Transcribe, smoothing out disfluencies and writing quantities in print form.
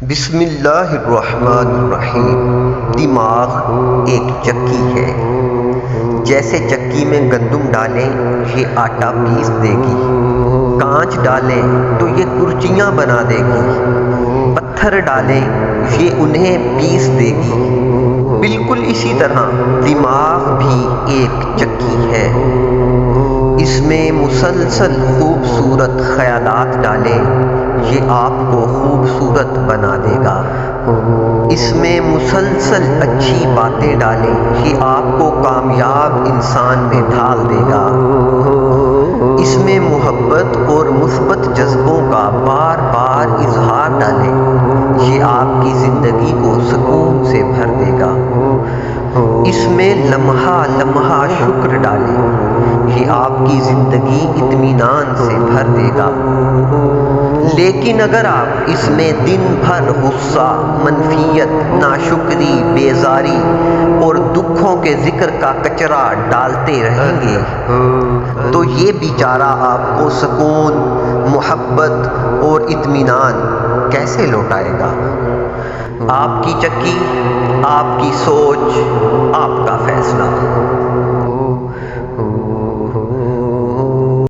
بسم اللہ الرحمن الرحیم۔ دماغ ایک چکی ہے، جیسے چکی میں گندم ڈالیں یہ آٹا پیس دے گی، کانچ ڈالیں تو یہ کرچیاں بنا دے گی، پتھر ڈالیں یہ انہیں پیس دے گی۔ بالکل اسی طرح دماغ بھی ایک چکی ہے، اس میں مسلسل خوبصورت خیالات ڈالیں یہ آپ کو خوبصورت بنا دے گا، اس میں مسلسل اچھی باتیں ڈالیں یہ آپ کو کامیاب انسان میں ڈھال دے گا، اس میں محبت اور مثبت جذبوں کا بار بار اظہار ڈالیں یہ آپ کی زندگی کو سکون سے بھر دے گا، اس میں لمحہ لمحہ شکر ڈالیں یہ آپ کی زندگی اطمینان سے بھر دے گا۔ لیکن اگر آپ اس میں دن بھر غصہ، منفیت، ناشکری، بیزاری اور دکھوں کے ذکر کا کچرا ڈالتے رہیں گے تو یہ بیچارہ آپ کو سکون، محبت اور اطمینان کیسے لوٹائے گا؟ آپ کی چکی، آپ کی سوچ، آپ کا فیصلہ۔